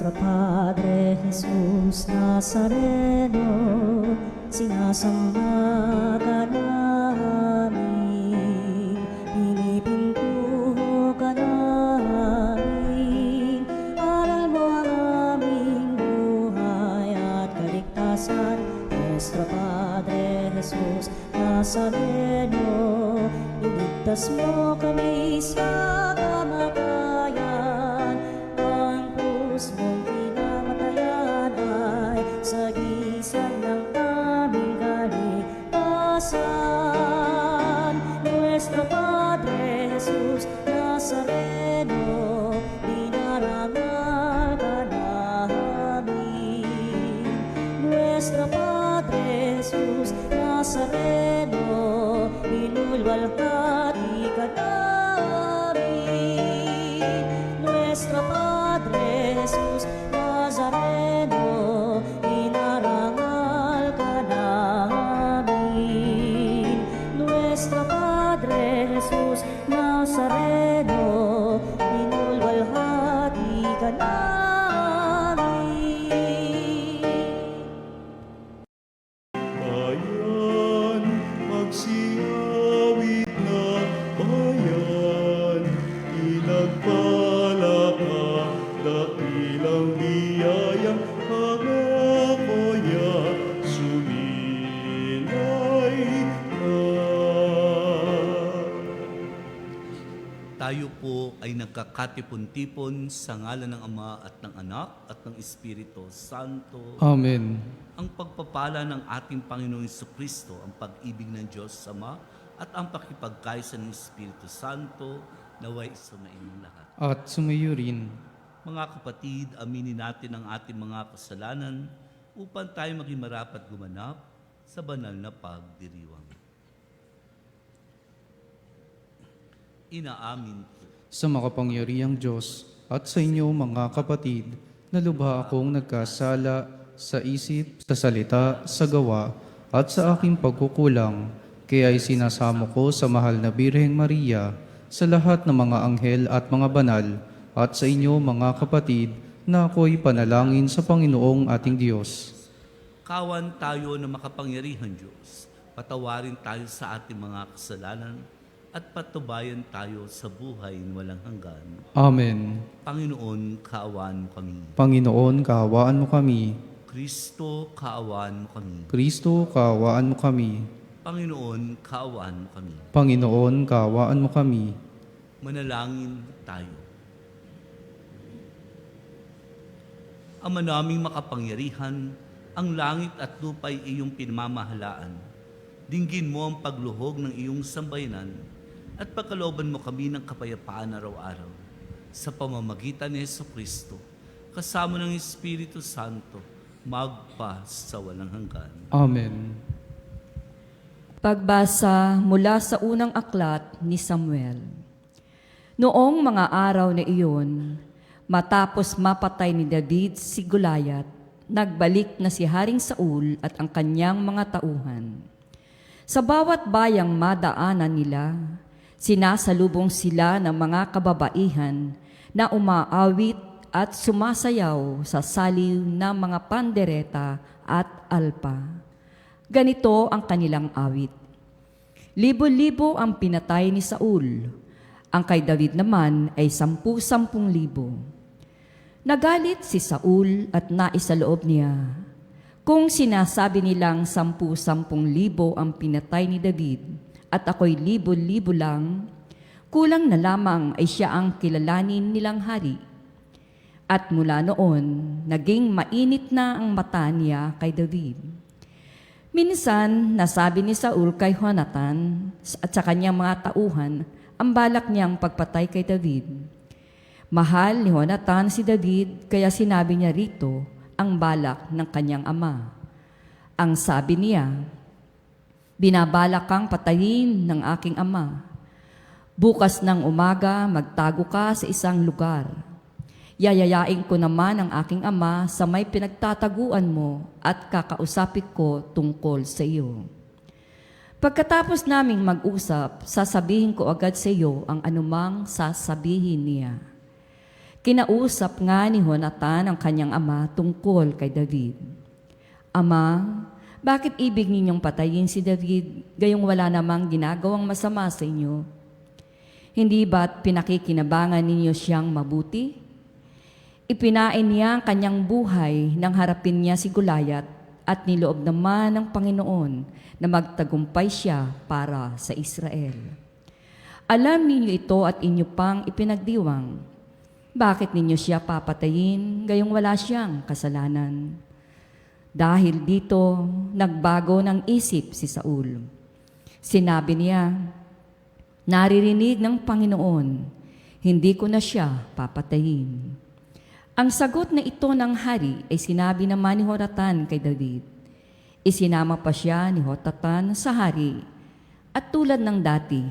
Nuestro Padre Jesús Nazareno, sinasamba ka namin, pinipintuho ka namin, aral mo ang aming buhay at kaligtasan. Nuestro Padre Jesús Nazareno, iligtas mo kami sa kamatayan. Ang krus mong pinamatayan ay sagisag ng aming kaligtasan. Nuestro Padre Jesus Nazareno, dinarangal ka namin. Nuestro Padre Jesus Nazareno, inulwalhati ka namin. Nuestro Padre Jesus Nazareno, inarangal ka namin. Nuestro Padre Jesus Nazareno, inulwalhati ka namin. Bayan, magsiyawit na bayan, inagpala ka, dakilang biyayang pangako niya, suminay ka. Tayo po ay nagkakatipon-tipon sa ngalan ng Ama at ng Anak at ng Espiritu Santo. Amen. Ang pagpapala ng ating Panginoong Jesucristo, ang pag-ibig ng Diyos Ama at ang pakipagkaisa ng Espiritu Santo naway sumainyo lahat. At sumayo rin. Mga kapatid, aminin natin ang ating mga kasalanan upang tayo maging marapat gumanap sa banal na pagdiriwang. Inaamin ko Sa makapangyarihang Diyos at sa inyo mga kapatid, na lubha akong nagkasala sa isip, sa salita, sa gawa, at sa aking pagkukulang. Kaya sinasamo ko sa mahal na Birheng Maria, sa lahat ng mga anghel at mga banal, at sa inyo mga kapatid, na ako'y panalangin sa Panginoong ating Diyos. kawan tayo na makapangyarihan Diyos. Patawarin tayo sa ating mga kasalanan at patubayan tayo sa buhay na walang hanggan. Amen. Panginoon, kaawaan mo kami. Panginoon, kaawaan mo kami. Kristo, kaawaan mo kami. Kristo, kaawaan mo kami. Panginoon, kaawaan mo kami. Panginoon, kaawaan mo kami. Manalangin tayo. Ama naming makapangyarihan, ang langit at lupa'y iyong pinamamahalaan. Dinggin mo ang pagluhog ng iyong sambayanan at pagkalooban mo kami ng kapayapaan araw-araw. Sa pamamagitan ni Jesucristo, kasama ng Espiritu Santo, magpa sa walang hanggan. Amen. Pagbasa mula sa unang aklat ni Samuel. Noong mga araw na iyon, matapos mapatay ni David si Goliath, nagbalik na si Haring Saul at ang kanyang mga tauhan. Sa bawat bayang madaanan nila, sinasalubong sila ng mga kababaihan na umaawit at sumasayaw sa saliw ng mga pandereta at alpa. Ganito ang kanilang awit. Libo-libo ang pinatay ni Saul. Ang kay David naman ay 10,000. Nagalit si Saul at naisaloob niya. Kung sinasabi nilang 10,000 ang pinatay ni David at ako'y libo-libo lang, kulang na lamang ay siya ang kilalanin nilang hari. At mula noon, naging mainit na ang mata niya kay David. Minsan, nasabi ni Saul kay Jonathan at sa kanyang mga tauhan ang balak niyang pagpatay kay David. Mahal ni Jonathan si David, kaya sinabi niya rito ang balak ng kanyang ama. Ang sabi niya, "Binabalak kang patayin ng aking ama. Bukas ng umaga, magtago ka sa isang lugar. Yayayain ko naman ang aking ama sa may pinagtataguan mo at kakausapin ko tungkol sa iyo. Pagkatapos naming mag-usap, sasabihin ko agad sa iyo ang anumang sasabihin niya. Kinausap nga ni Jonatan ang kanyang ama tungkol kay David. Ama, bakit ibig ninyong patayin si David gayong wala namang ginagawang masama sa inyo? Hindi ba't pinakikinabangan ninyo siyang mabuti? Ipinain niya ang kanyang buhay nang harapin niya si Goliath at niloob naman ng Panginoon na magtagumpay siya para sa Israel. Alam ninyo ito at inyo pang ipinagdiwang. Bakit ninyo siya papatayin gayong wala siyang kasalanan? Dahil dito, nagbago ng isip si Saul. Sinabi niya, naririnig ng Panginoon, hindi ko na siya papatayin. Ang sagot na ito ng hari ay sinabi naman ni Jonatan kay David. Isinama pa siya ni Jonatan sa hari at tulad ng dati,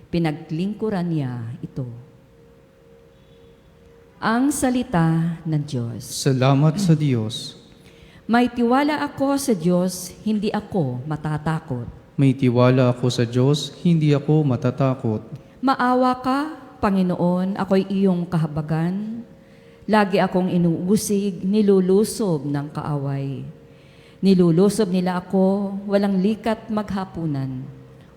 pinaglingkuran niya ito. Ang salita ng Diyos. Salamat sa Diyos. May tiwala ako sa Diyos, hindi ako matatakot. May tiwala ako sa Diyos, hindi ako matatakot. Maawa ka, Panginoon, ako'y iyong kahabagan. Lagi akong inuusig, nilulusob ng kaaway. Nilulusob nila ako, walang likat maghapunan.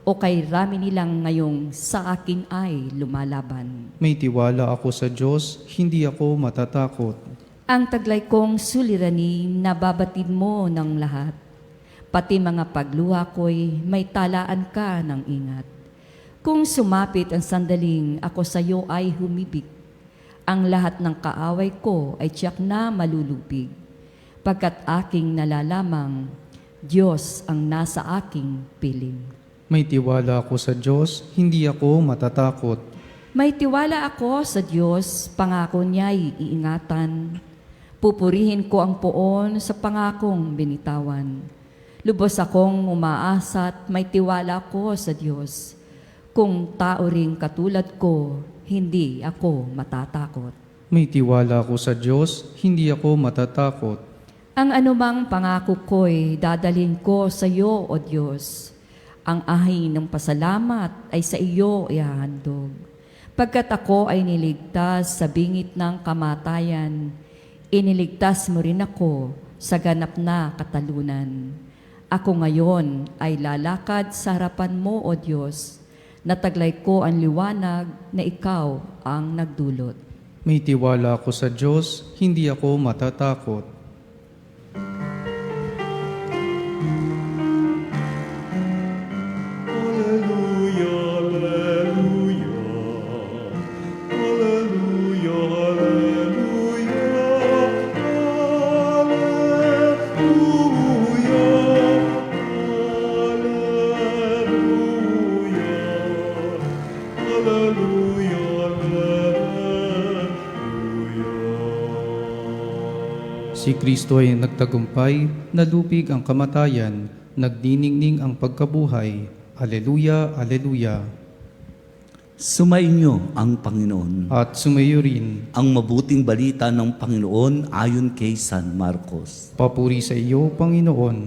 O kay rami nilang ngayong sa akin ay lumalaban. May tiwala ako sa Diyos, hindi ako matatakot. Ang taglay kong suliranin, nababatid mo ng lahat. Pati mga pagluha ko'y may talaan ka ng ingat. Kung sumapit ang sandaling ako sa iyo ay humibig, ang lahat ng kaaway ko ay tiyak na malulupig. Pagkat aking nalalamang, Diyos ang nasa aking piling. May tiwala ako sa Diyos, hindi ako matatakot. May tiwala ako sa Diyos, pangako niya'y iingatan. Pupurihin ko ang poon sa pangakong binitawan. Lubos akong umaasa at may tiwala ko sa Diyos. Kung tao ring katulad ko, hindi ako matatakot. May tiwala ako sa Diyos, hindi ako matatakot. Ang anumang pangako ko'y dadalhin ko sa iyo, O Diyos. Ang ahin ng pasalamat ay sa iyo ihahandog. Pagkat ako ay niligtas sa bingit ng kamatayan, iniligtas mo rin ako sa ganap na katalunan. Ako ngayon ay lalakad sa harapan mo, O Diyos. Nataglay ko ang liwanag na ikaw ang nagdulot. May tiwala ako sa Diyos, hindi ako matatakot. Si Kristo ay nagtagumpay, nalupig ang kamatayan, nagdiningning ang pagkabuhay. Aleluya, aleluya. Sumainyo ang Panginoon. At sumayo rin, Ang mabuting balita ng Panginoon ayon kay San Marcos. papuri sa iyo, Panginoon.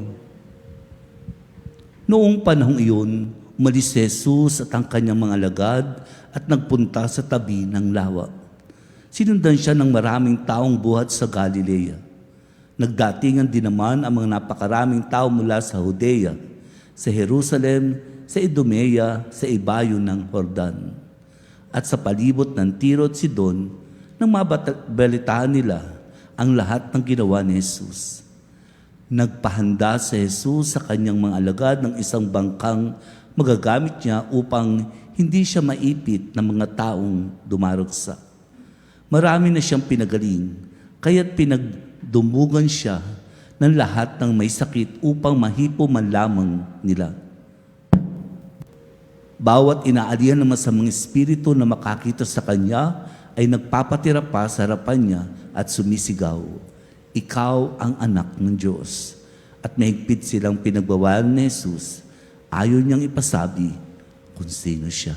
Noong panahong iyon, umalis si Jesus at ang kanyang mga alagad at nagpunta sa tabi ng lawa. Sinundan siya ng maraming taong buhat sa Galilea. Nagdatingan din naman ang mga napakaraming tao mula sa Judea, sa Jerusalem, sa Idumea, sa ibayo ng Jordan, at sa palibot ng Tiro at Sidon, nang mabalitaan nila ang lahat ng ginawa ni Jesus. Nagpahanda si Jesus sa kanyang mga alagad ng isang bangkang magagamit niya upang hindi siya maipit ng mga taong dumaragsa. Marami na siyang pinagaling, kaya't pinagdumugan siya ng lahat ng may sakit upang mahipo man lamang nila. Bawat inaalian ng masamang espiritu na makakita sa kanya ay nagpapatira pa sa harapan niya at sumisigaw, "Ikaw ang anak ng Diyos." At mahigpit silang pinagbawalan ni Jesus, ayaw niyang ipasabi kung sino siya.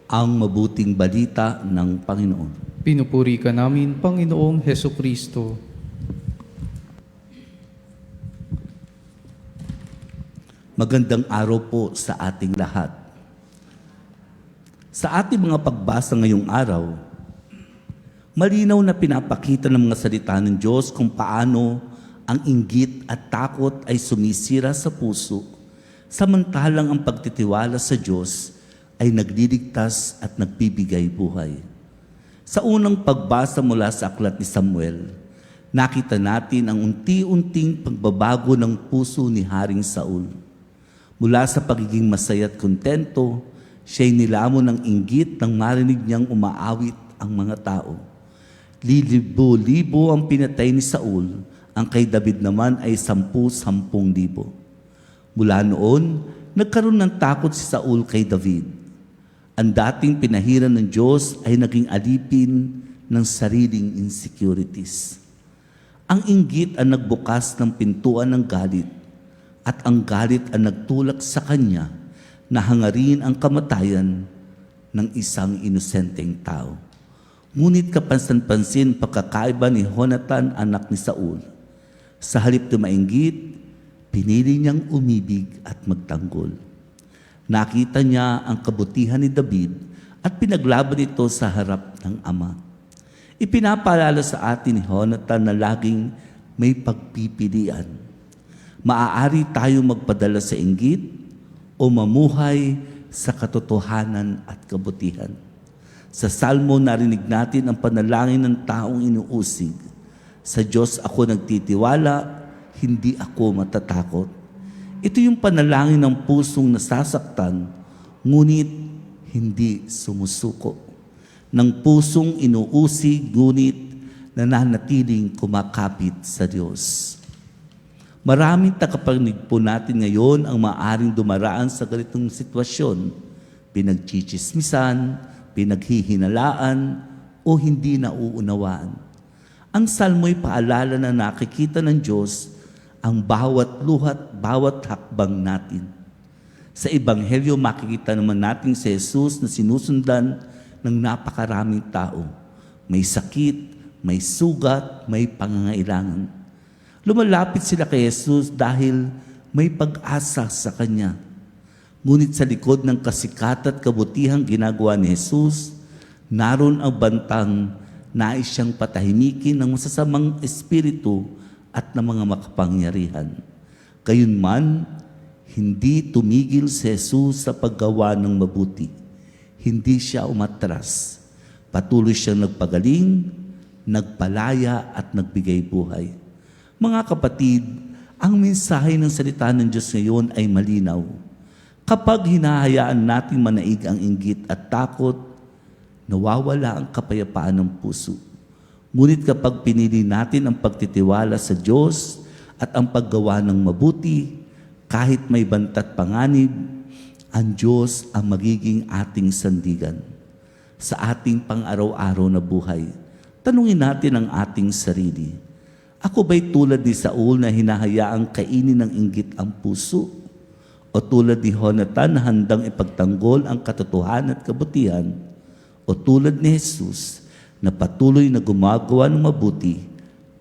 Ang mabuting balita ng Panginoon. Pinupuri ka namin, Panginoong Heso Kristo. Magandang araw po sa ating lahat. Sa ating mga pagbasa ngayong araw, malinaw na pinapakita ng mga salita ng Diyos kung paano ang inggit at takot ay sumisira sa puso, samantalang ang pagtitiwala sa Diyos ay nagliligtas at nagbibigay buhay. Sa unang pagbasa mula sa aklat ni Samuel, nakita natin ang unti-unting pagbabago ng puso ni Haring Saul. Mula sa pagiging masaya at kontento, siya'y nilamon ng inggit nang marinig niyang umaawit ang mga tao. Libo-libo ang pinatay ni Saul, ang kay David naman ay 10,000. Mula noon, nagkaroon ng takot si Saul kay David. Ang dating pinahiran ng Diyos ay naging alipin ng sariling insecurities. Ang inggit ang nagbukas ng pintuan ng galit, at ang galit ang nagtulak sa kanya na hangarin ang kamatayan ng isang inosenteng tao. Ngunit kapansan-pansin pagkakaiba ni Jonathan, anak ni Saul. Sa halip na mainggit, pinili niyang umibig at magtanggol. Nakita niya ang kabutihan ni David at pinaglaban ito sa harap ng ama. Ipinapaalala sa atin ni Jonathan na laging may pagpipilian. Maaari tayo magpadala sa inggit o mamuhay sa katotohanan at kabutihan. Sa Salmo narinig natin ang panalangin ng taong inuusig. Sa Diyos ako nagtitiwala, hindi ako matatakot. Ito yung panalangin ng pusong nasasaktan, ngunit hindi sumusuko. Ng pusong inuusig, ngunit nananatiling kumakapit sa Diyos. Maraming tagapakinig po natin ngayon ang maaaring dumaraan sa ganitong sitwasyon. Pinagchichismisan, pinaghihinalaan, o hindi nauunawaan. Ang salmo'y paalala na nakikita ng Diyos ang bawat luhat, bawat hakbang natin. Sa Ebanghelyo, makikita naman natin si Jesus na sinusundan ng napakaraming tao. May sakit, may sugat, may pangangailangan. Lumalapit sila kay Jesus dahil may pag-asa sa Kanya. Ngunit sa likod ng kasikat at kabutihang ginagawa ni Jesus, naroon ang bantang nais siyang patahimikin ng masasamang espiritu at ng mga makapangyarihan. Gayunman, hindi tumigil si Jesus sa paggawa ng mabuti. Hindi siya umatras. Patuloy siyang nagpagaling, nagpalaya at nagbigay buhay. Mga kapatid, ang mensahe ng salita ng Diyos ngayon ay malinaw. Kapag hinahayaan natin manaig ang inggit at takot, nawawala ang kapayapaan ng puso. Ngunit kapag pinili natin ang pagtitiwala sa Diyos at ang paggawa ng mabuti, kahit may bantat panganib, ang Diyos ang magiging ating sandigan. Sa ating pang-araw-araw na buhay, tanungin natin ang ating sarili. Ako ba'y tulad ni Saul na hinahayaang kainin ng inggit ang puso? O tulad ni Jonathan na handang ipagtanggol ang katotohanan at kabutihan? O tulad ni Jesus na patuloy na gumagawa ng mabuti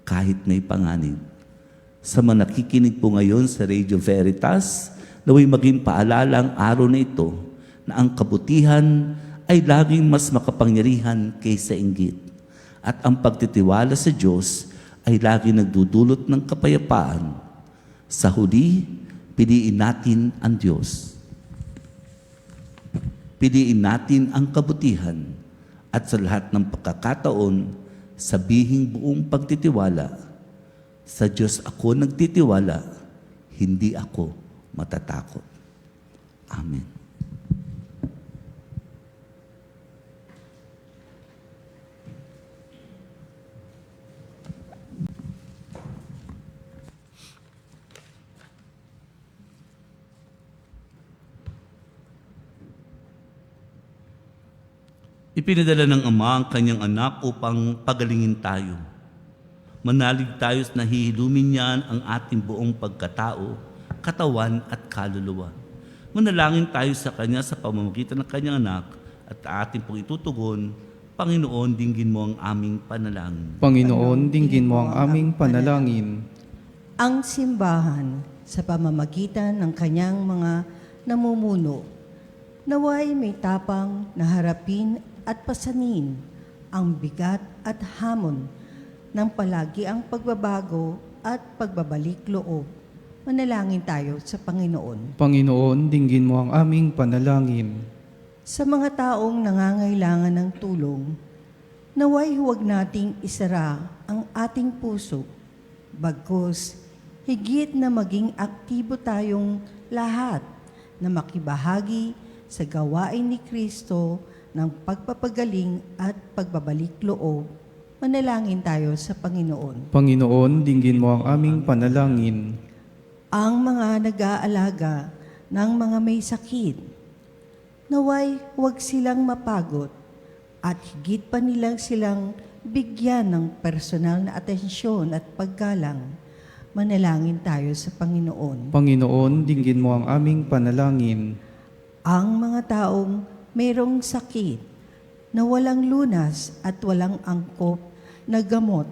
kahit may panganib? Sa mga nakikinig po ngayon sa Radio Veritas, naway maging paalala ang araw na ito na ang kabutihan ay laging mas makapangyarihan kaysa inggit. At ang pagtitiwala sa Diyos ay lagi nagdudulot ng kapayapaan. Sa huli, piliin natin ang Diyos. Piliin natin ang kabutihan at sa lahat ng pagkakataon, sabihing buong pagtitiwala, sa Diyos ako nagtitiwala, hindi ako matatakot. Amen. Ipinadala ng Ama ang kanyang anak upang pagalingin tayo. Manalig tayo na hihilumin niyan ang ating buong pagkatao, katawan at kaluluwa. Manalangin tayo sa Kanya sa pamamagitan ng kanyang anak at ating pong itutugon, Panginoon, dinggin mo ang aming panalangin. Panginoon, dinggin mo ang aming panalangin. Ang simbahan sa pamamagitan ng kanyang mga namumuno Naway may tapang na harapin at pasanin ang bigat at hamon ng palagi ang pagbabago at pagbabalik loob. Manalangin tayo sa Panginoon. Panginoon, dinggin mo ang aming panalangin. Sa mga taong nangangailangan ng tulong, naway huwag nating isara ang ating puso. Bagkus, higit na maging aktibo tayong lahat na makibahagi sa gawain ni Kristo ng pagpapagaling at pagbabalik loob. Manalangin tayo sa Panginoon. Panginoon, dinggin mo ang aming panalangin. Ang mga nag-aalaga ng mga may sakit, naway huwag silang mapagod at higit pa nilang silang bigyan ng personal na atensyon at paggalang. Manalangin tayo sa Panginoon. Panginoon, dinggin mo ang aming panalangin. Ang mga taong mayroong sakit na walang lunas at walang angkop na gamot,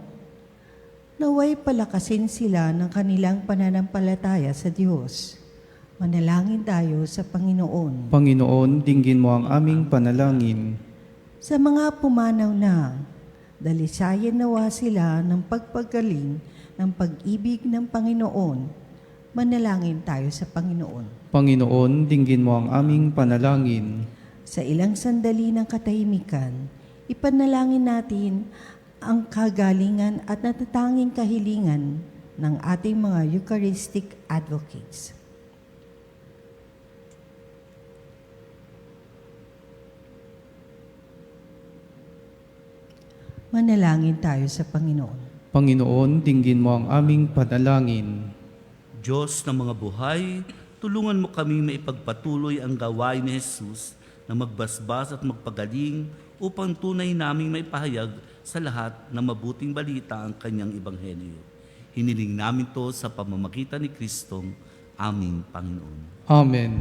naway palakasin sila ng kanilang pananampalataya sa Diyos. Manalangin tayo sa Panginoon. Panginoon, dinggin mo ang aming panalangin. Sa mga pumanaw na, dalisayan nawa sila ng pagpagaling ng pag-ibig ng Panginoon. Manalangin tayo sa Panginoon. Panginoon, dinggin mo ang aming panalangin. Sa ilang sandali ng katahimikan, ipanalangin natin ang kagalingan at natatanging kahilingan ng ating mga Eucharistic advocates. Manalangin tayo sa Panginoon. Panginoon, dinggin mo ang aming panalangin. Diyos ng mga buhay, tulungan mo kami maipagpatuloy ang gawain ni Jesus na magbasbas at magpagaling upang tunay naming maipahayag sa lahat na mabuting balita ang kanyang ebanghelyo. Hiniling namin to sa pamamagitan ni Kristong aming Panginoon. Amen.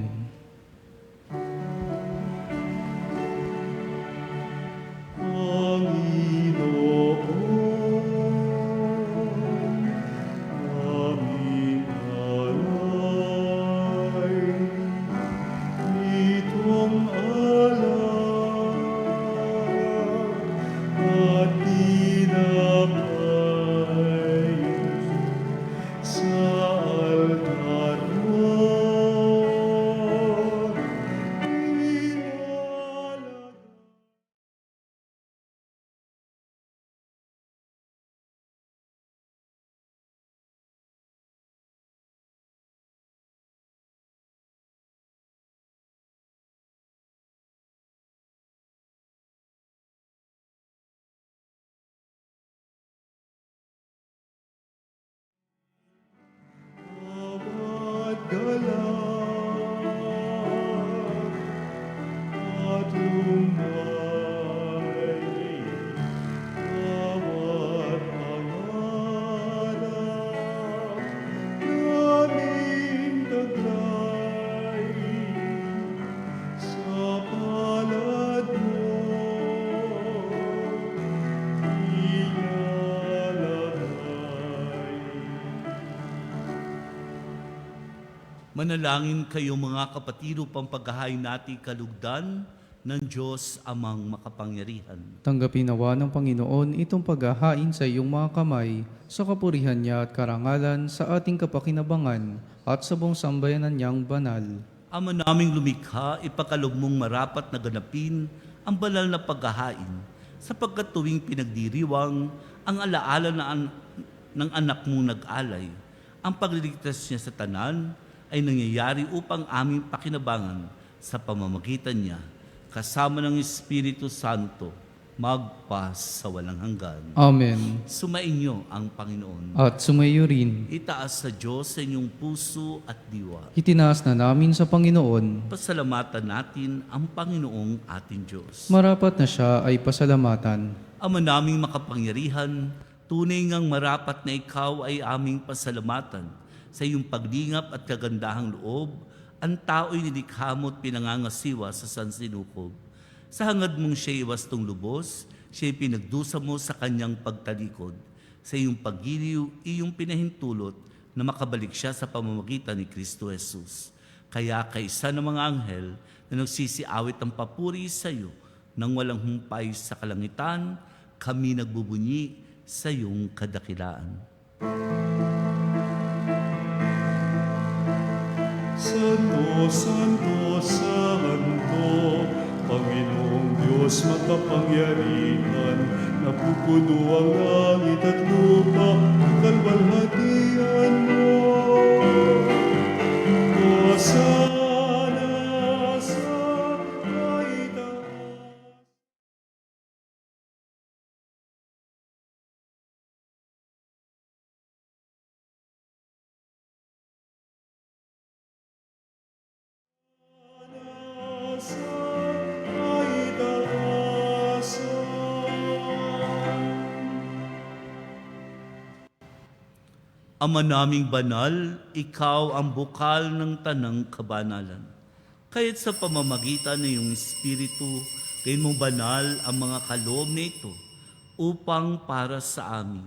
aming alay, itong alay at tinapay sa altar mo, ilalagay. Bawat galak at lumay, bawat pangarap naming taglay, sa palad mo ilalagay. Manalangin kayo mga kapatid upang paghahain natin kalugdan ng Diyos amang makapangyarihan. Tanggapin nawa ng Panginoon itong paghahain sa iyong mga kamay sa kapurihan niya at karangalan sa ating kapakinabangan at sa buong sambayanan niyang banal. Ama naming lumikha, ipakalob mong marapat na ganapin ang banal na paghahain sapagkat tuwing pinagdiriwang ang alaala ng anak mong nag-alay. Ang pagliligtas niya sa tanan ay nangyayari upang aming pakinabangan sa pamamagitan niya, kasama ng Espiritu Santo, magpas sa walang hanggan. Amen. Sumainyo ang Panginoon. At sumayo rin, Itaas sa Diyos sa inyong puso at diwa. itinaas na namin sa Panginoon. Pasalamatan natin ang Panginoong ating Diyos. Marapat na siya ay pasalamatan. Ama naming makapangyarihan, tunay ngang marapat na ikaw ay aming pasalamatan. Sa iyong paglingap at kagandahang loob, ang tao'y nilikha mo at pinangangasiwa sa sansinukob. Sa hangad mong siya'y wastong lubos, siya'y pinagdusa mo sa kanyang pagtalikod. Sa iyong paggiliw, iyong pinahintulot na makabalik siya sa pamamagitan ni Kristo Jesus. Kaya kaisa ng mga anghel na nagsisiawit ng papuri sa iyo nang walang humpay sa kalangitan, kami nagbubunyi sa iyong kadakilaan. Santo, Santo, Santo, Panginoong Diyos makapangyarihan, napupuno ang langit at lupa, kalwalhatian mo. Hosana sa itaas. Ama naming banal, ikaw ang bukal ng tanang kabanalan. Kaya't sa pamamagitan ng iyong Espiritu, kayo mong banal ang mga kaloob na ito upang para sa amin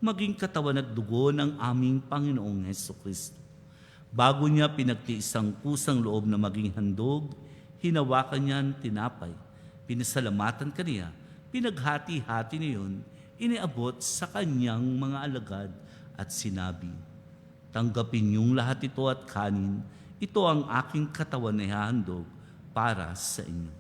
maging katawan at dugo ng aming Panginoong Hesukristo. Bago niya pinagtiis ang kusang loob na maging handog, hinawakan niya ang tinapay. Pinasalamatan kaniya, pinaghati-hati niyon, iniabot sa kanyang mga alagad at sinabi, tanggapin niyong lahat ito at kanin, ito ang aking katawan na ihahandog para sa inyo.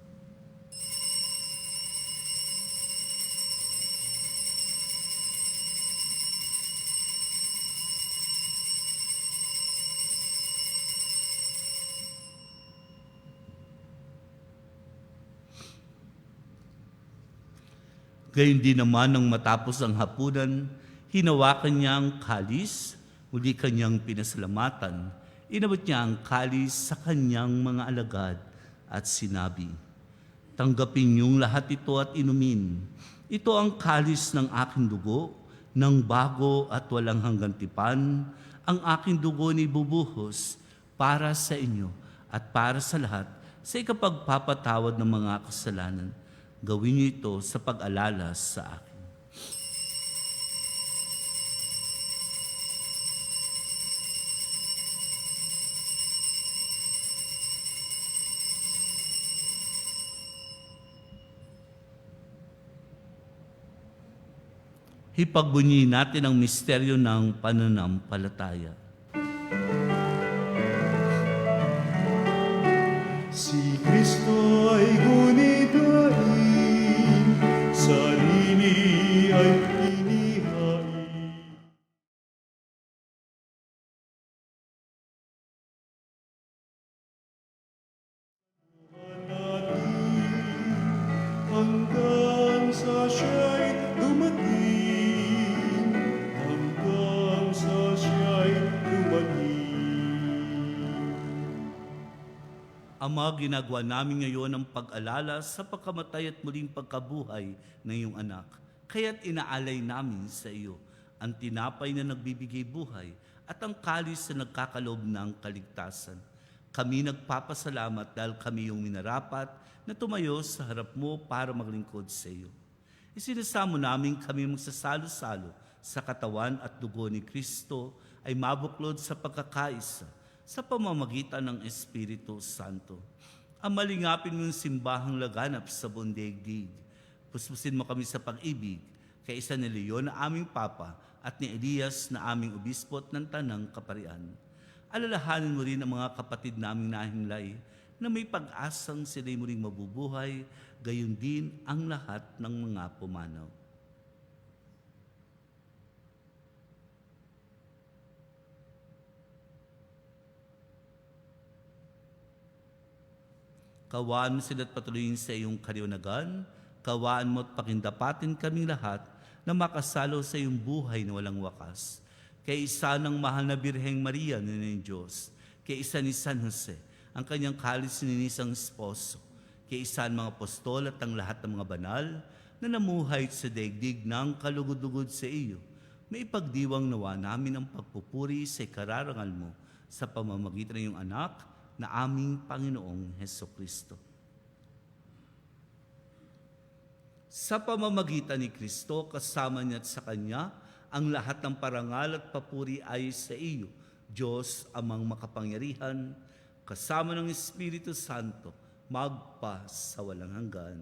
Gayon din naman nang matapos ang hapunan, hinawakan niya ang kalis, muli kanyang pinasalamatan. Inabot niya ang kalis sa kanyang mga alagad at sinabi, tanggapin niyong lahat ito at inumin. Ito ang kalis ng aking dugo, ng bago at walang hanggang tipan. Ang aking dugo ni bubuhos para sa inyo at para sa lahat sa ikapagpapatawad ng mga kasalanan. Gawin niyo ito sa pag-alala sa akin. Ipagbunyi natin ang misteryo ng pananampalataya. Si Kristo ay gunitain, sarili ay inihain. Hanggang sa siya'y dumating, hanggang sa siya'y dumating. Ama, ginagawa namin ngayon ang pag-alala sa pagkamatay at muling pagkabuhay ng iyong anak. Kaya't inaalay namin sa iyo ang tinapay na nagbibigay buhay at ang kalis na nagkakaloob ng kaligtasan. Kami nagpapasalamat dahil kami yung minarapat na tumayo sa harap mo para maglingkod sa iyo. Isinasamo namin kami magsasalo-salo sa katawan at dugo ni Kristo ay mabuklod sa pagkakaisa sa pamamagitan ng Espiritu Santo. Ang malingapin mong simbahang laganap sa buong daigdig. Puspusin mo kami sa pag-ibig, kaisa ni Leon na aming Papa at ni Elias na aming Obispot ng Tanang Kaparian. Alalahanin mo rin ang mga kapatid naming nahinglay na may pag-asang sila'y muling mabubuhay, gayon din ang lahat ng mga pumanaw. Kawaan mo sila't patuloyin sa iyong kaliwanagan, kawaan mo at pakindapatin kaming lahat na makasalo sa iyong buhay na walang wakas. Kay isa ng mahal na Birheng Maria ng Diyos, kay isa ni San Jose, ang kanyang kalis ninisang esposo, kay isa ng mga apostol at ang lahat ng mga banal na namuhay sa daigdig ng kalugod-lugod sa iyo, may ipagdiwang nawa namin ang pagpupuri sa ikararangal mo sa pamamagitan ng iyong anak na aming Panginoong Hesukristo. Sa pamamagitan ni Kristo, kasama niya at sa Kanya, ang lahat ng parangal at papuri ay sa iyo, Diyos amang makapangyarihan, kasama ng Espiritu Santo, magpa sa walang hanggan.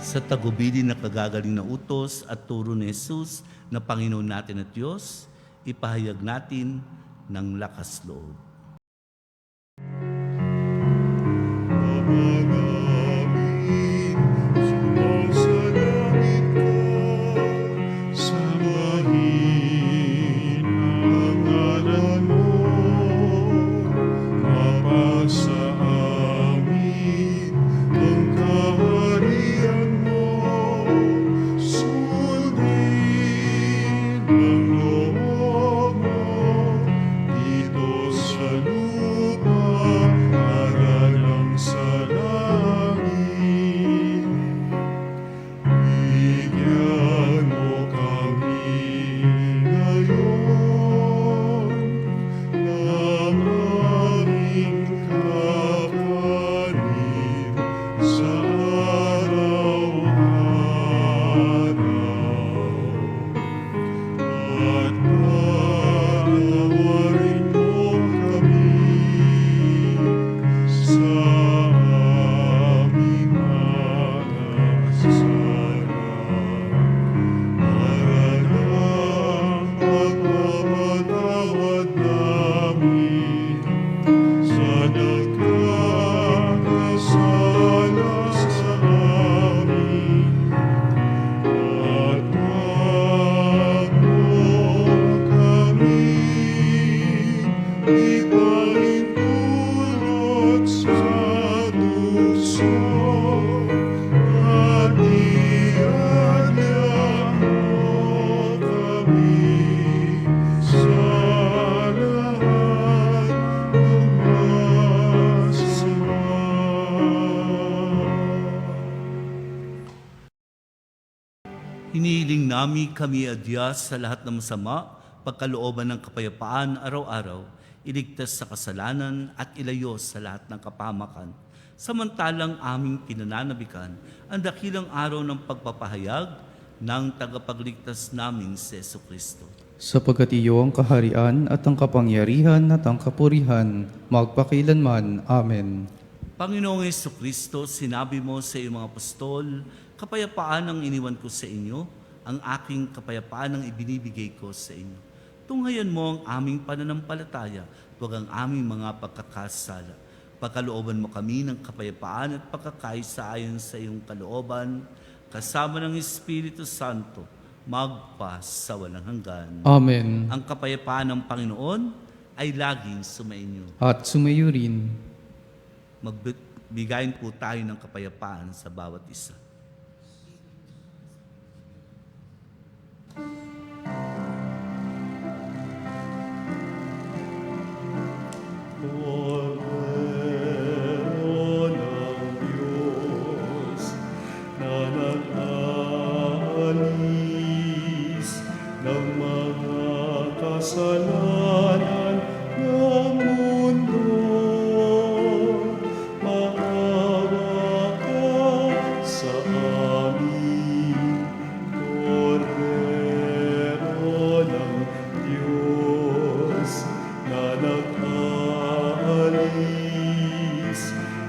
Sa tagubili na kagagaling na utos at turo ni Jesus na Panginoon natin at Diyos, ipahayag natin ng lakas loob. Ama namin, sumasalangit ka, sambahin ang ngalan mo, mapasa amin ang kaharian mo, sundin ang loob mo, dito sa lupa, para lang sa langit. Bigyan mo kami ngayon ng aming kakanin sa araw-araw. At patawarin mo kami sa aming mga kasalanan, para lang pagpapatawad namin sa nagkakasala sa amin. At wag mo kami ipahintulot sa tukso, at iadya mo kami sa lahat ng masama. Hinihiling namin kami adya sa lahat ng masama, pagkalooban ng kapayapaan araw-araw, iligtas sa kasalanan at ilayo sa lahat ng kapahamakan. Samantalang aming pinananabikan ang dakilang araw ng pagpapahayag ng tagapagligtas namin si Jesucristo. Sapagkat iyo ang kaharian at ang kapangyarihan at ang kapurihan, magpakilanman. Amen. Panginoong Jesucristo, sinabi mo sa iyong mga apostol, kapayapaan ang iniwan ko sa inyo, ang aking kapayapaan ang ibinibigay ko sa inyo. Tunghayan mo ang aming pananampalataya, huwag ang aming mga pagkakasala. Pagkalooban mo kami ng kapayapaan at pagkakaisa ayon sa iyong kalooban, kasama ng Espiritu Santo, magpa sa walang hanggan. Amen. Ang kapayapaan ng Panginoon ay laging sumainyo. At sumayo rin. Magbigayin po tayo ng kapayapaan sa bawat isa. Cordero ng Diyos na nag-aalis ng mga kasalanan ng mundo, maawa ka sa amin. Cordero ng Diyos na nag-aalis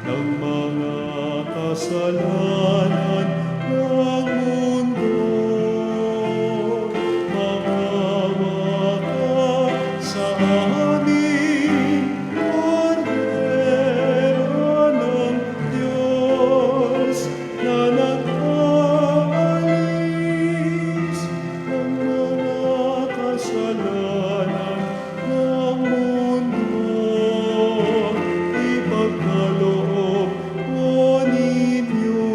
ng mga kasalanan ng mundo, maawa ka sa amin. Cordero ng Diyos na nag-aalis ng mga kasalanan ng mundo, ipagkaloob mo ninyo.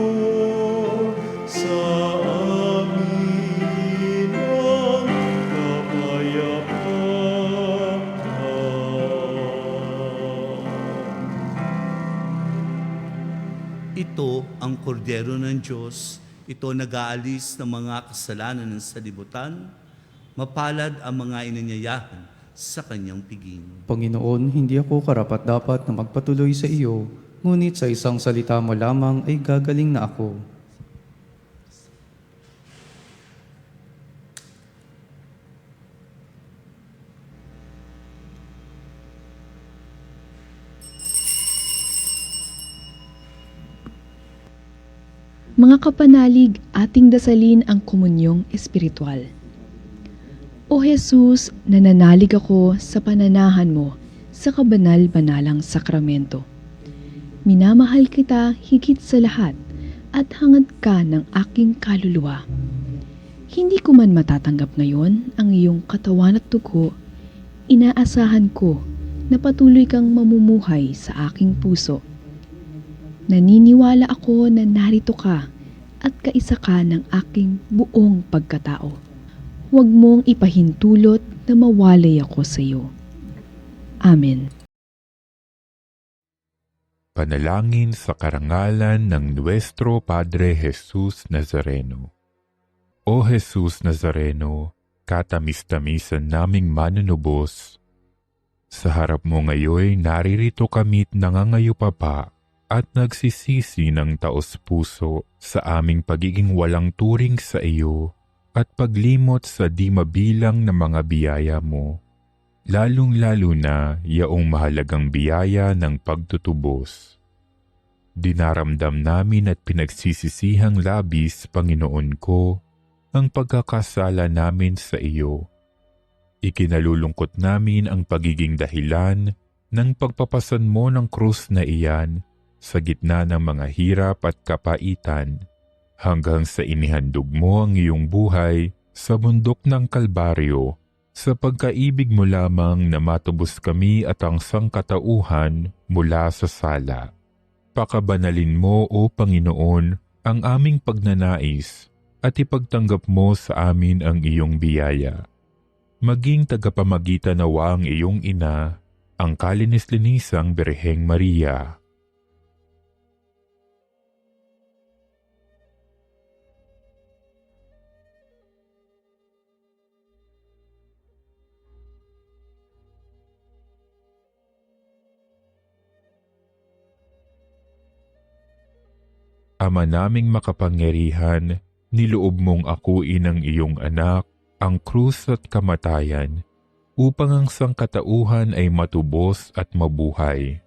Ito ang kordero ng Diyos. Ito nag-aalis ng mga kasalanan ng salibutan. Mapalad ang mga inanyayahan sa kanyang piging. Panginoon, hindi ako karapat-dapat na magpatuloy sa iyo, ngunit sa isang salita mo lamang ay gagaling na ako. Mga kapanalig, ating dasalin ang komunyong espiritual. O Jesus, nananalig ako sa pananahan mo sa kabanal-banalang sakramento. Minamahal kita higit sa lahat at hangad ka ng aking kaluluwa. Hindi ko man matatanggap ngayon ang iyong katawan at dugo, inaasahan ko na patuloy kang mamumuhay sa aking puso. Naniniwala ako na narito ka at kaisa ka ng aking buong pagkatao. Huwag mong ipahintulot na mawalay ako sa iyo. Amen. Panalangin sa karangalan ng Nuestro Padre Jesus Nazareno. O Jesus Nazareno, katamis-tamisan naming manunubos, sa harap mo ngayon naririto kami't nangangayupapa at nagsisisi ng taos-puso sa aming pagiging walang turing sa iyo at paglimot sa di mabilang na mga biyaya mo, lalong-lalo na yaong mahalagang biyaya ng pagtutubos. Dinaramdam namin at pinagsisisihang labis, Panginoon ko, ang pagkakasala namin sa iyo. Ikinalulungkot namin ang pagiging dahilan ng pagpapasan mo ng krus na iyan sa gitna ng mga hirap at kapaitan, hanggang sa inihandog mo ang iyong buhay sa bundok ng Kalbaryo, sa pagkaibig mo lamang na matubos kami at ang sangkatauhan mula sa sala. Pakabanalin mo, O Panginoon, ang aming pagnanais at ipagtanggap mo sa amin ang iyong biyaya. Maging tagapamagitan nawa ang iyong ina, ang kalinis-linisang Birheng Maria. Ama naming makapangyarihan, niloob mong akuin ang iyong anak, ang krus at kamatayan, upang ang sangkatauhan ay matubos at mabuhay.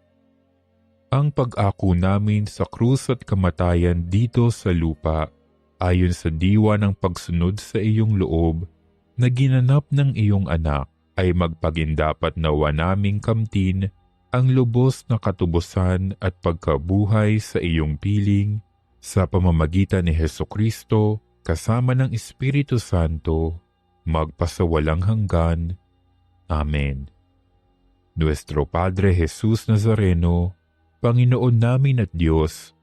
Ang pag-ako namin sa krus at kamatayan dito sa lupa, ayon sa diwa ng pagsunod sa iyong loob, na ginanap ng iyong anak, ay magpagindapat nawa naming kamtin ang lubos na katubusan at pagkabuhay sa iyong piling, sa pamamagitan ni Hesukristo, kasama ng Espiritu Santo, magpasawalang hanggan. Amen. Nuestro Padre Jesus Nazareno, Panginoon namin at Diyos,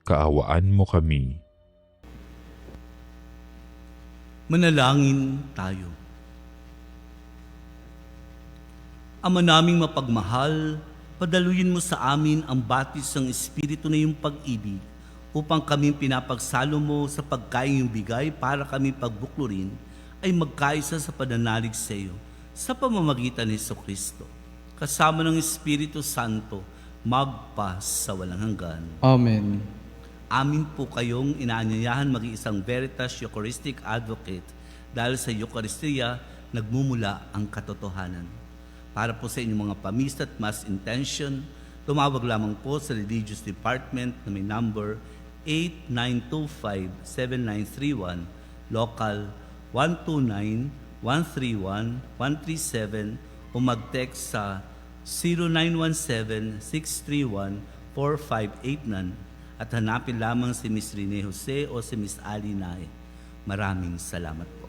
kaawaan mo kami. Manalangin tayo. Ama naming mapagmahal, padaluyin mo sa amin ang batis ng Espiritu na iyong pag-ibig, upang kami pinapagsalo mo sa pagkain yung bigay para kami pagbuklurin ay magkaisa sa pananalig sa iyo sa pamamagitan ni Jesucristo. Kasama ng Espiritu Santo, magpa sa walang hanggan. Amen. Amin po kayong inaanyayahan maging isang Veritas Eucharistic Advocate dahil sa Eucharistia nagmumula ang katotohanan. Para po sa inyong mga pamista at mass intention, tumawag lamang po sa Religious Department na may number 8925-7931, local 129-131-137 o mag-text sa 0917-631-4589 at hanapin lamang si Miss Rene Jose o si Miss Ali Nae. Maraming salamat po.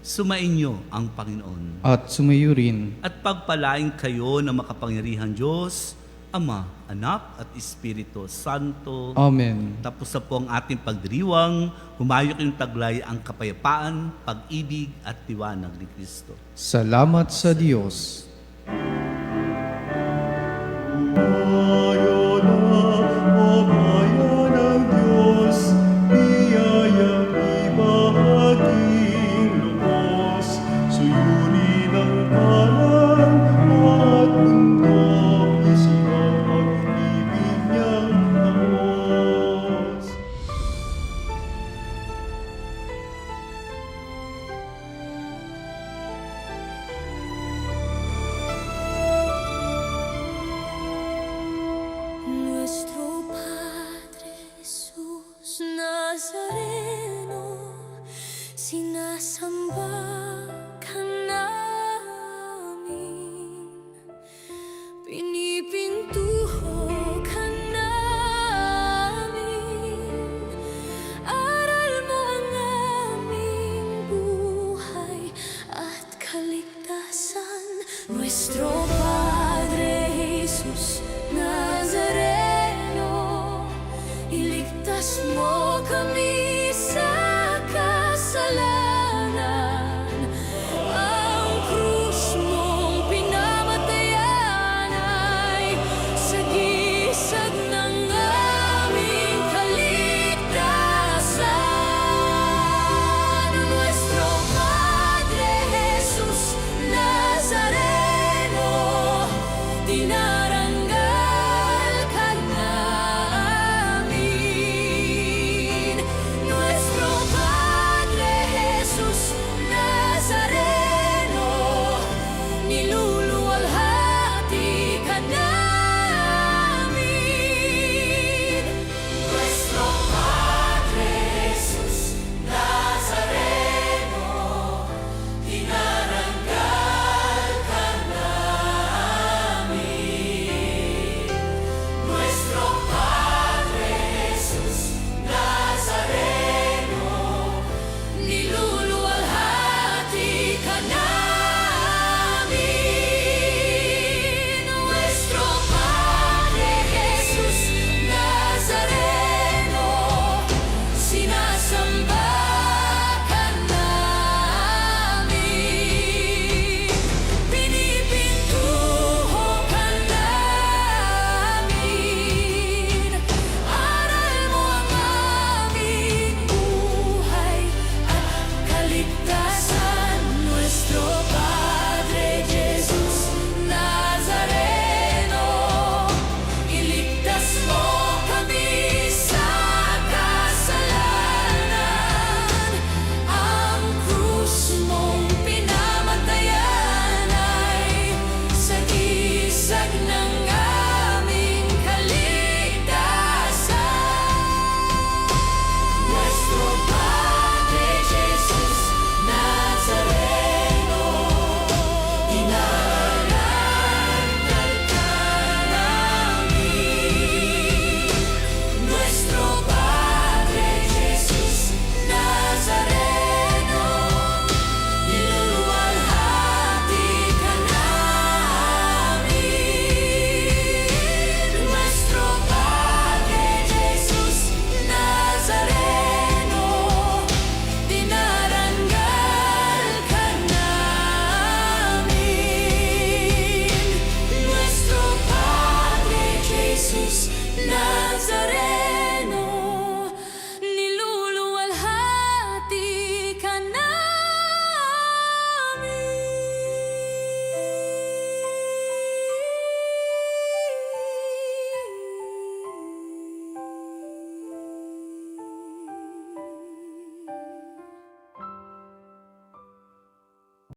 Sumainyo ang Panginoon. At sumayo rin. At pagpalain kayo ng makapangyarihan Diyos, Ama, Anak at Espiritu Santo. Amen. Tapos na po ang ating pagdiriwang, humayok yung taglay ang kapayapaan, pag-ibig at tiwanag ni Kristo. Salamat sa Diyos. Amen.